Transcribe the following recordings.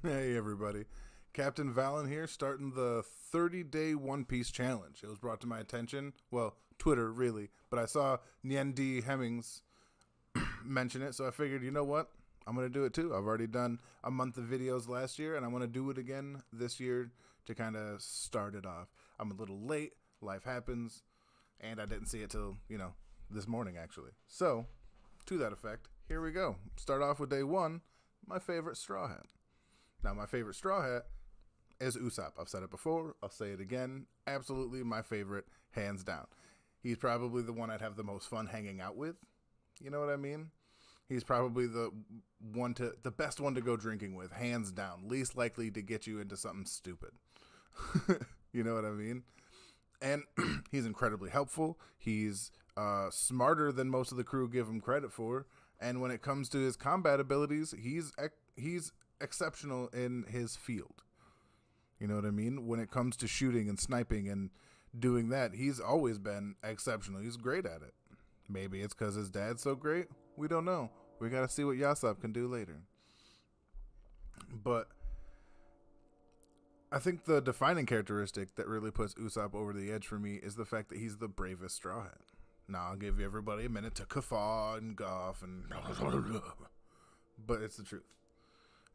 Hey everybody, Captain Valen here, starting the 30-day One Piece challenge. It was brought to my attention, well, Twitter really, but I saw Nyendi Hemmings mention it, so I figured, you know what? I'm going to do it too. I've already done a month of videos last year, and I want to do it again this year to kind of start it off. I'm a little late, life happens, and I didn't see it till, this morning actually. So, to that effect, here we go. Start off with day one, my favorite Straw Hat. Now, my favorite Straw Hat is Ussop. I've said it before. I'll say it again. Absolutely my favorite, hands down. He's probably the one I'd have the most fun hanging out with. You know what I mean? He's probably the best one to go drinking with, hands down. Least likely to get you into something stupid. You know what I mean? And he's incredibly helpful. He's smarter than most of the crew give him credit for. And when it comes to his combat abilities, he's exceptional in his field. You know what I mean? When it comes to shooting and sniping and doing that, he's always been exceptional. He's great at it. Maybe it's because his dad's so great. We don't know. We got to see what Ussop can do later. But I think the defining characteristic that really puts Ussop over the edge for me is the fact that he's the bravest Straw Hat. Now, I'll give everybody a minute to guffaw and guff and but it's the truth.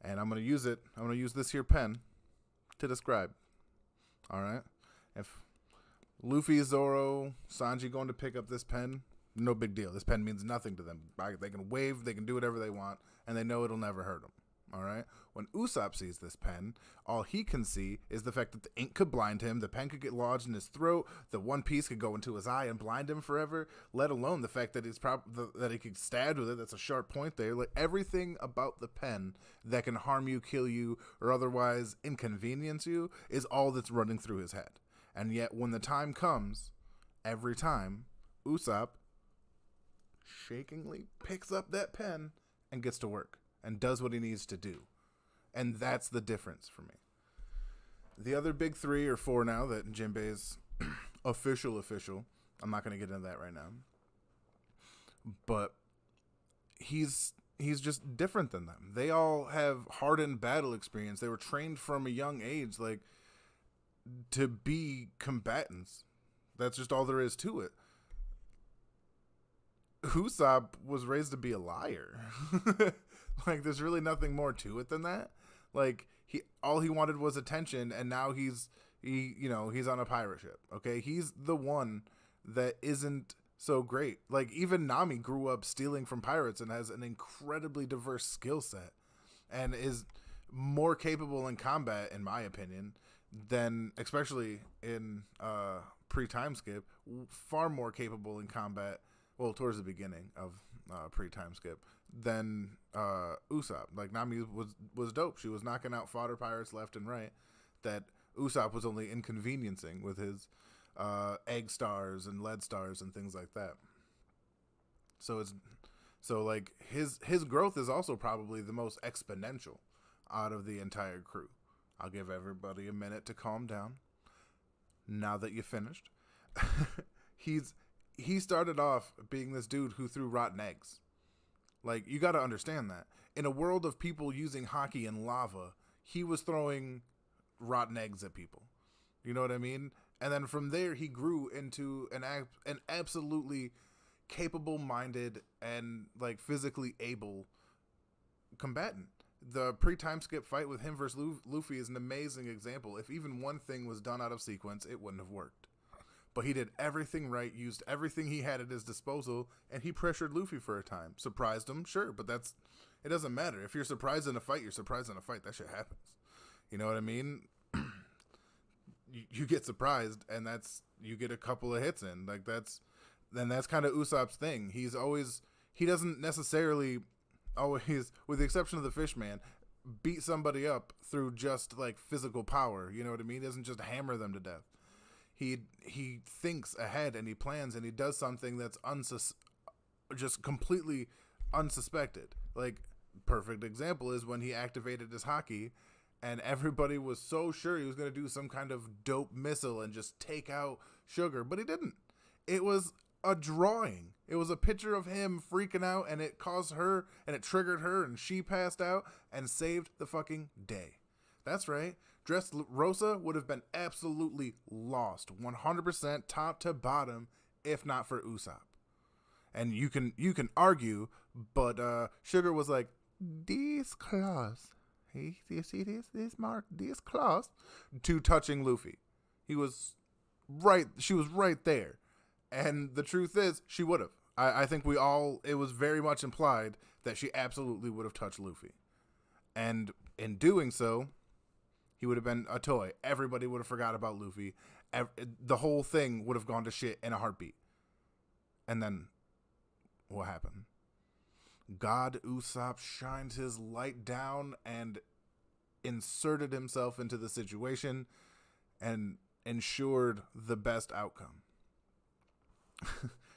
And I'm going to use it. I'm going to use this here pen to describe. All right? If Luffy, Zorro, Sanji going to pick up this pen, no big deal. This pen means nothing to them. They can wave, they can do whatever they want, and they know it'll never hurt them. All right? When Usopp sees this pen, all he can see is the fact that the ink could blind him, the pen could get lodged in his throat, the One Piece could go into his eye and blind him forever, let alone the fact that that he could stab with it. That's a sharp point there. Like everything about the pen that can harm you, kill you, or otherwise inconvenience you is all that's running through his head. And yet when the time comes, every time, Usopp shakingly picks up that pen and gets to work and does what he needs to do. And that's the difference for me. The other big 3 or 4 now that Jinbei's official, I'm not going to get into that right now. But he's just different than them. They all have hardened battle experience. They were trained from a young age, like, to be combatants. That's just all there is to it. Usopp was raised to be a liar. Like, there's really nothing more to it than that. Like, all he wanted was attention, and now he's on a pirate ship. Okay, he's the one that isn't so great. Like, even Nami grew up stealing from pirates and has an incredibly diverse skill set, and is more capable in combat, in my opinion, than, especially in pre-time skip, far more capable in combat. Well, towards the beginning of pre-time skip, than Usopp. Like, Nami was dope. She was knocking out fodder pirates left and right that Usopp was only inconveniencing with his egg stars and lead stars and things like that. So his growth is also probably the most exponential out of the entire crew. I'll give everybody a minute to calm down. Now that you finished, he started off being this dude who threw rotten eggs. Like, you got to understand that. In a world of people using hockey and lava, he was throwing rotten eggs at people. You know what I mean? And then from there, he grew into an absolutely capable-minded and, like, physically able combatant. The pre-time skip fight with him versus Luffy is an amazing example. If even one thing was done out of sequence, it wouldn't have worked. But he did everything right, used everything he had at his disposal, and he pressured Luffy for a time. Surprised him, sure, but it doesn't matter. If you're surprised in a fight, you're surprised in a fight. That shit happens. You know what I mean? you get surprised, and you get a couple of hits in. Like, that's kind of Usopp's thing. He doesn't necessarily always, with the exception of the fish man, beat somebody up through just, like, physical power. You know what I mean? He doesn't just hammer them to death. He thinks ahead, and he plans, and he does something that's just completely unsuspected. Like, perfect example is when he activated his hockey, and everybody was so sure he was going to do some kind of dope missile and just take out Sugar, but he didn't. It was a drawing. It was a picture of him freaking out, and it caused her, and it triggered her, and she passed out and saved the fucking day. That's right. Dressrosa would have been absolutely lost, 100% top to bottom, if not for Ussop. And you can argue, but Sugar was like, these claws. Hey, you see this mark? These claws. To touching Luffy. She was right there. And the truth is, she would have. I think it was very much implied that she absolutely would have touched Luffy. And in doing so, he would have been a toy. Everybody would have forgot about Luffy. The whole thing would have gone to shit in a heartbeat. And then, what happened? God Usopp shined his light down and inserted himself into the situation and ensured the best outcome.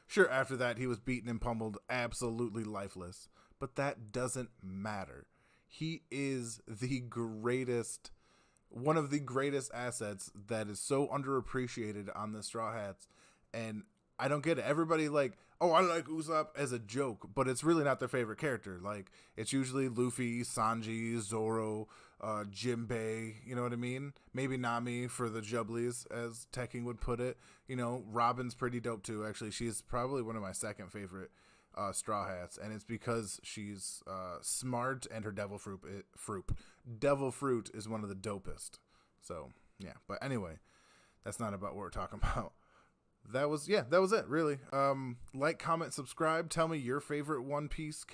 Sure, after that, he was beaten and pummeled, absolutely lifeless. But that doesn't matter. He is one of the greatest assets that is so underappreciated on the Straw Hats. And I don't get it. Everybody I like Usopp as a joke, but it's really not their favorite character. Like, it's usually Luffy, Sanji, Zorro, Jinbei, you know what I mean? Maybe Nami for the Jubblies, as Tekking would put it. You know, Robin's pretty dope too, actually. She's probably one of my second favorite Straw Hats, and it's because she's smart and her devil fruit is one of the dopest. So, yeah. But anyway, that's not about what we're talking about. That was it, really. Like, comment, subscribe. Tell me your favorite One Piece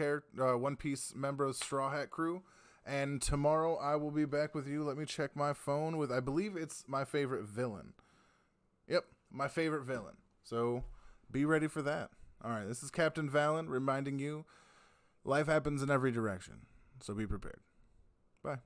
member of Straw Hat crew. And tomorrow I will be back with you. Let me check my phone with, I believe it's my favorite villain. Yep, my favorite villain. So be ready for that. All right, this is Captain Valen reminding you life happens in every direction. So be prepared. Bye.